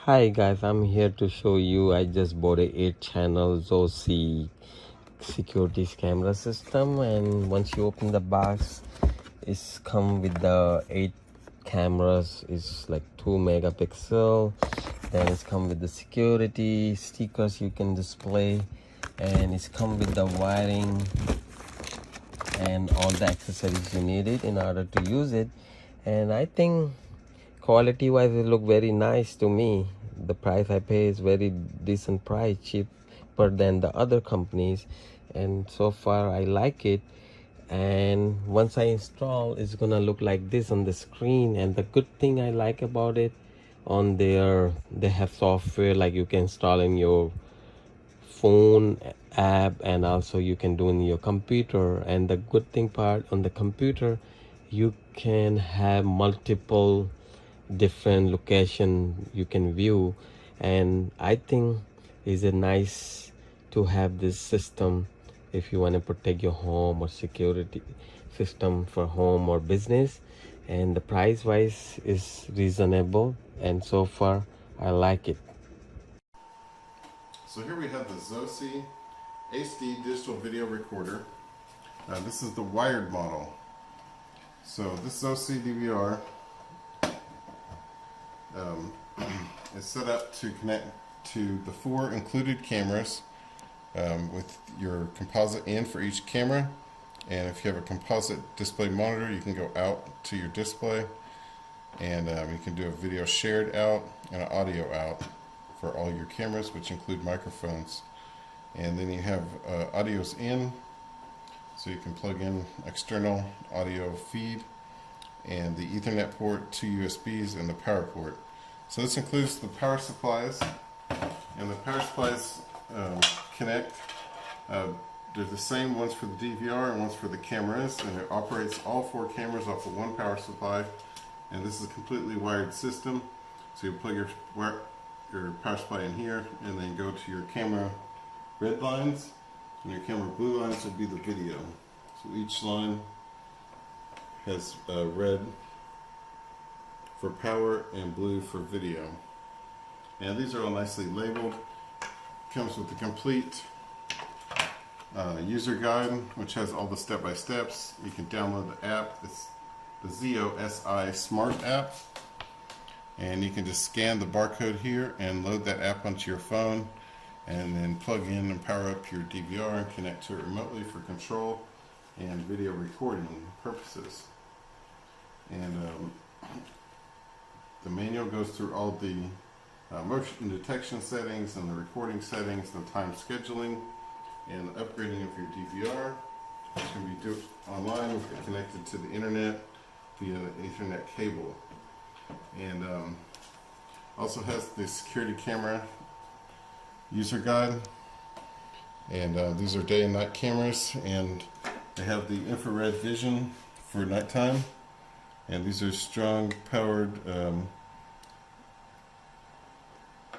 Hi guys, I'm here to show you. I just bought a 8-channel Zosi security camera system, and once you open the box, it's come with the 8 cameras. It's like 2 megapixel. Then it's come with the security stickers you can display, and it's come with the wiring and all the accessories you needed in order to use it. And I think quality wise it look very nice to me. The price I pay is very decent price, cheaper than the other companies, and so far I like it. And once I install, it's gonna look like this on the screen. And the good thing I like about it, on there they have software like you can install in your phone app, and also you can do in your computer. And the good thing part, on the computer you can have multiple different location you can view. And I think it's a nice to have this system if you want to protect your home, or security system for home or business. And the price wise is reasonable, and so far I like it. So here we have the Zosi HD digital video recorder. This is the wired model. So this Zosi DVR is set up to connect to the 4 included cameras with your composite in for each camera. And if you have a composite display monitor, you can go out to your display, and you can do a video shared out and an audio out for all your cameras, which include microphones. And then you have audios in, so you can plug in external audio feed, and the Ethernet port, 2 USBs, and the power port. So this includes the power supplies, and the power supplies connect. They're the same, ones for the DVR and ones for the cameras, and it operates all 4 cameras off of 1 power supply. And this is a completely wired system, so you plug your power supply in here, and then go to your camera red lines, and your camera blue lines will be the video. So each line has red for power and blue for video. And these are all nicely labeled. Comes with the complete user guide, which has all the step-by-steps. You can download the app. It's the Zosi Smart app. And you can just scan the barcode here and load that app onto your phone, and then plug in and power up your DVR and connect to it remotely for control and video recording purposes. And the manual goes through all the motion detection settings and the recording settings, the time scheduling, and the upgrading of your DVR, which can be done online if you're connected to the internet via an Ethernet cable. And also has the security camera user guide, and these are day and night cameras, and they have the infrared vision for nighttime, and these are strong powered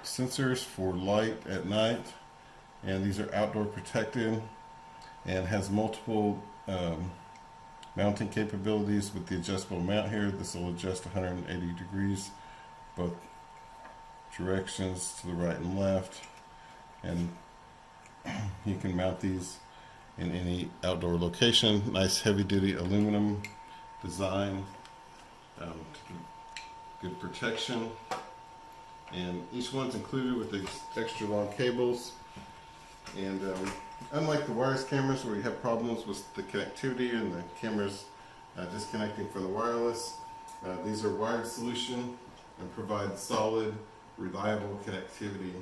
sensors for light at night, and these are outdoor protected, and has multiple mounting capabilities with the adjustable mount here. This will adjust 180 degrees both directions, to the right and left, and you can mount these in any outdoor location. Nice heavy duty aluminum design, good protection, and each one's included with these extra long cables. And unlike the wireless cameras where you have problems with the connectivity and the cameras disconnecting from the wireless, these are wired solution and provide solid, reliable connectivity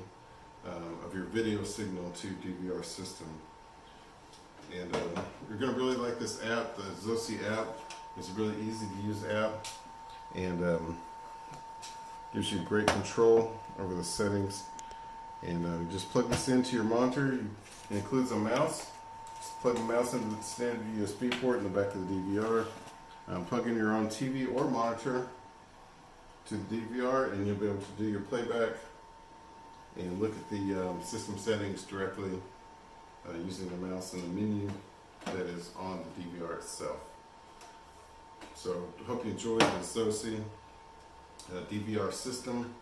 of your video signal to DVR system. And you're going to really like this app. The Zosi app is a really easy to use app, and gives you great control over the settings. And you just plug this into your monitor. It includes a mouse. Just plug the mouse into the standard USB port in the back of the DVR. Plug in your own TV or monitor to the DVR, and you'll be able to do your playback and look at the system settings directly using the mouse and the menu that is on the DVR itself. So I hope you enjoyed the Zosi DVR system,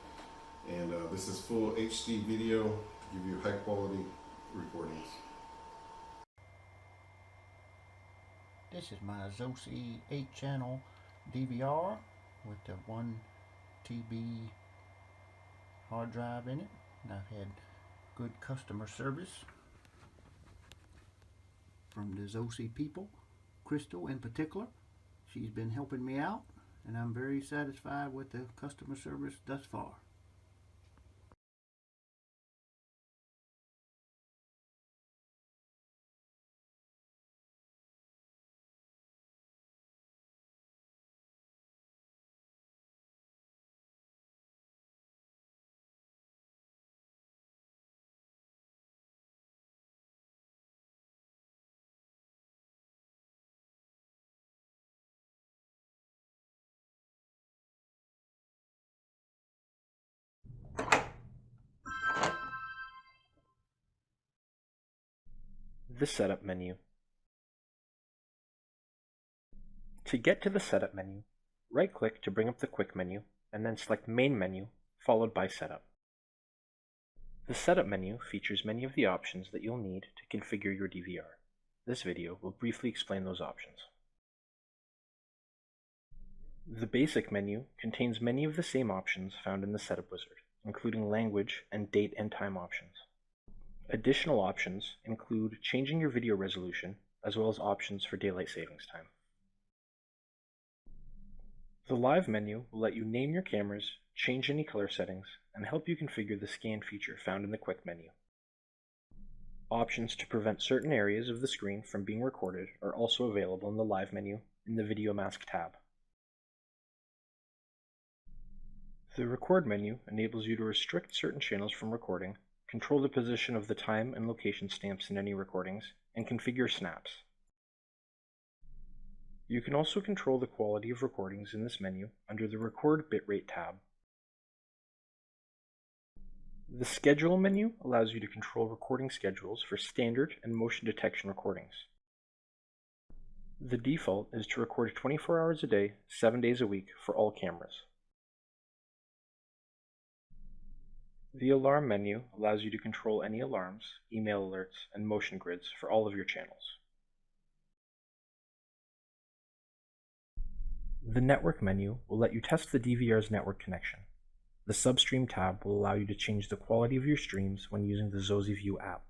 and this This is full HD video to give you high quality recordings. This is my Zosi 8-channel DVR with the 1 TB hard drive in it, and I've had good customer service from the Zosi people. Crystal in particular, she's been helping me out, and I'm very satisfied with the customer service thus far. The Setup menu. To get to the Setup menu, right-click to bring up the Quick menu, and then select Main menu, followed by Setup. The Setup menu features many of the options that you'll need to configure your DVR. This video will briefly explain those options. The Basic menu contains many of the same options found in the Setup wizard, including language and date and time options. Additional options include changing your video resolution, as well as options for daylight savings time. The Live menu will let you name your cameras, change any color settings, and help you configure the scan feature found in the Quick menu. Options to prevent certain areas of the screen from being recorded are also available in the Live menu in the Video Mask tab. The Record menu enables you to restrict certain channels from recording, control the position of the time and location stamps in any recordings, and configure snaps. You can also control the quality of recordings in this menu under the Record Bitrate tab. The Schedule menu allows you to control recording schedules for standard and motion detection recordings. The default is to record 24 hours a day, 7 days a week for all cameras. The Alarm menu allows you to control any alarms, email alerts, and motion grids for all of your channels. The Network menu will let you test the DVR's network connection. The Substream tab will allow you to change the quality of your streams when using the Zosi View app.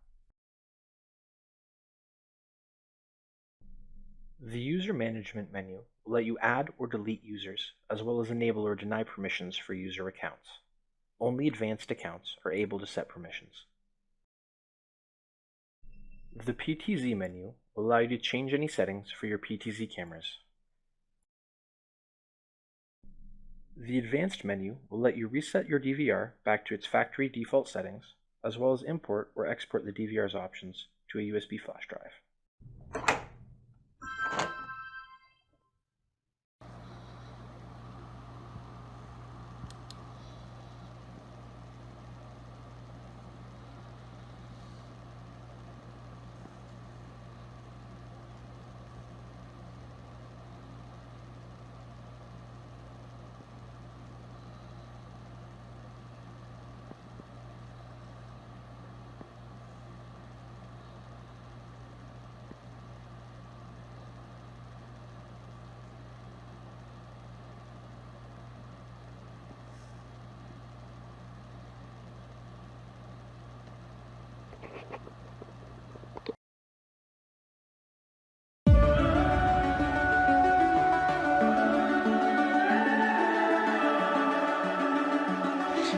The User Management menu will let you add or delete users, as well as enable or deny permissions for user accounts. Only advanced accounts are able to set permissions. The PTZ menu will allow you to change any settings for your PTZ cameras. The Advanced menu will let you reset your DVR back to its factory default settings, as well as import or export the DVR's options to a USB flash drive.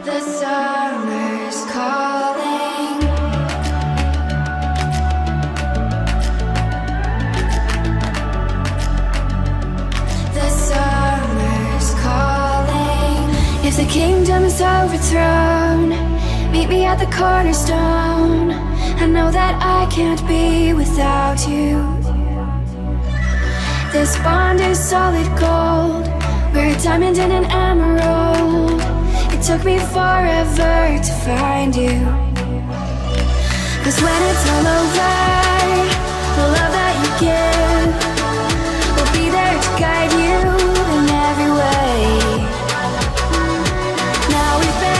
The summer's calling. The summer's calling. If the kingdom is overthrown, meet me at the cornerstone. I know that I can't be without you. This bond is solid gold. We're a diamond and an emerald. It took me forever to find you. 'Cause when it's all over, the love that you give will be there to guide you in every way. Now we've been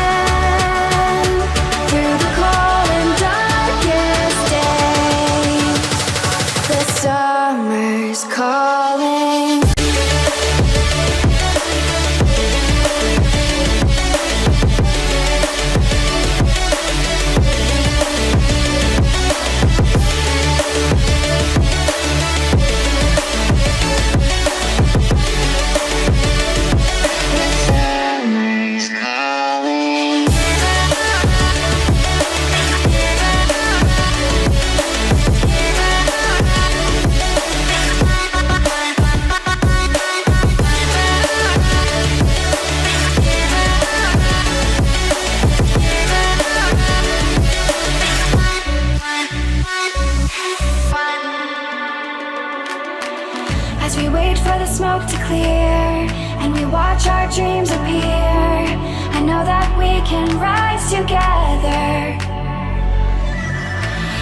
our dreams appear. I know that we can rise together.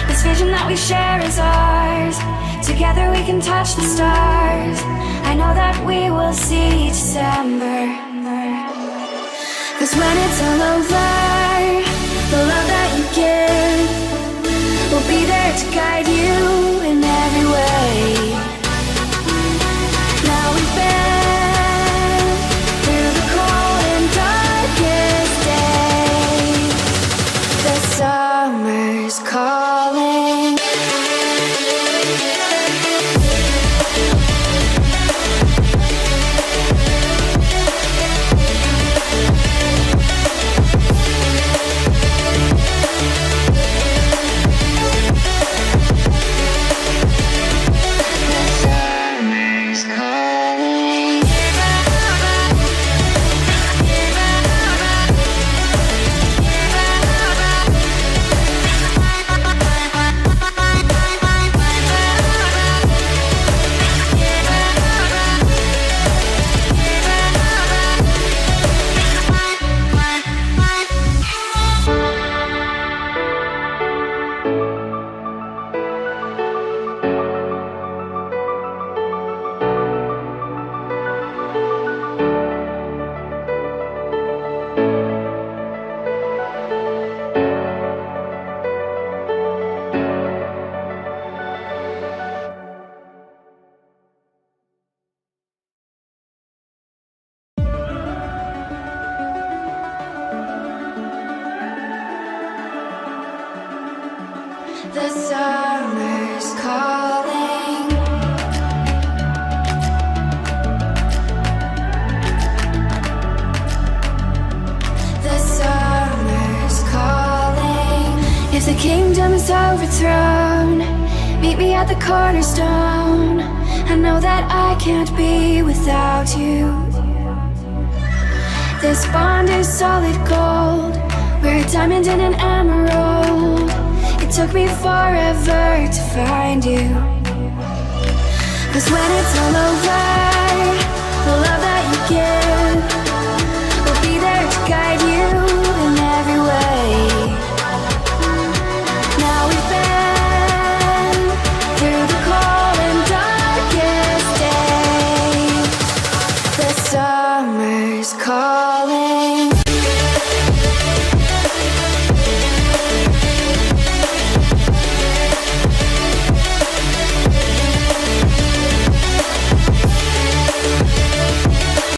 This vision that we share is ours. Together we can touch the stars. I know that we will see December. 'Cause when it's all over, the love that you give will be there to guide you in every way. Now we've been through the cold and darkest days. The summer's calling. The summer's calling. The summer's calling. If the kingdom is overthrown, meet me at the cornerstone. I know that I can't be without you. This bond is solid gold. We're a diamond and an emerald. It took me forever to find you. 'Cause when it's all over, the love that you give will be there to guide you in every way. Now we've been through the cold and darkest days. The summer's calling.